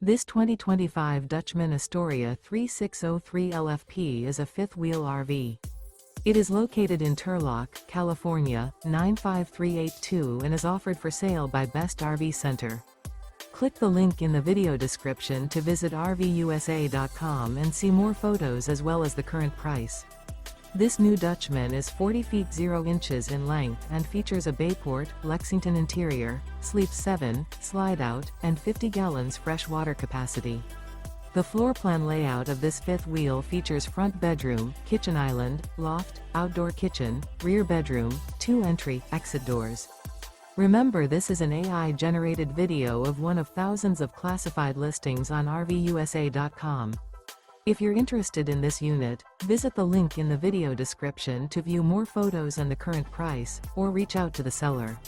This 2025 Dutchmen Astoria 3603 LFP is a fifth-wheel RV. It is located in Turlock, California, 95382 and is offered for sale by Best RV Center. Click the link in the video description to visit RVUSA.com and see more photos as well as the current price. This new Dutchmen is 40 feet 0 inches in length and features a Bayport, Lexington interior, sleeps 7, slide-out, and 50 gallons fresh water capacity. The floor plan layout of this fifth wheel features front bedroom, kitchen island, loft, outdoor kitchen, rear bedroom, 2 entry/exit doors. Remember, this is an AI-generated video of one of thousands of classified listings on RVUSA.com. If you're interested in this unit, visit the link in the video description to view more photos and the current price, or reach out to the seller.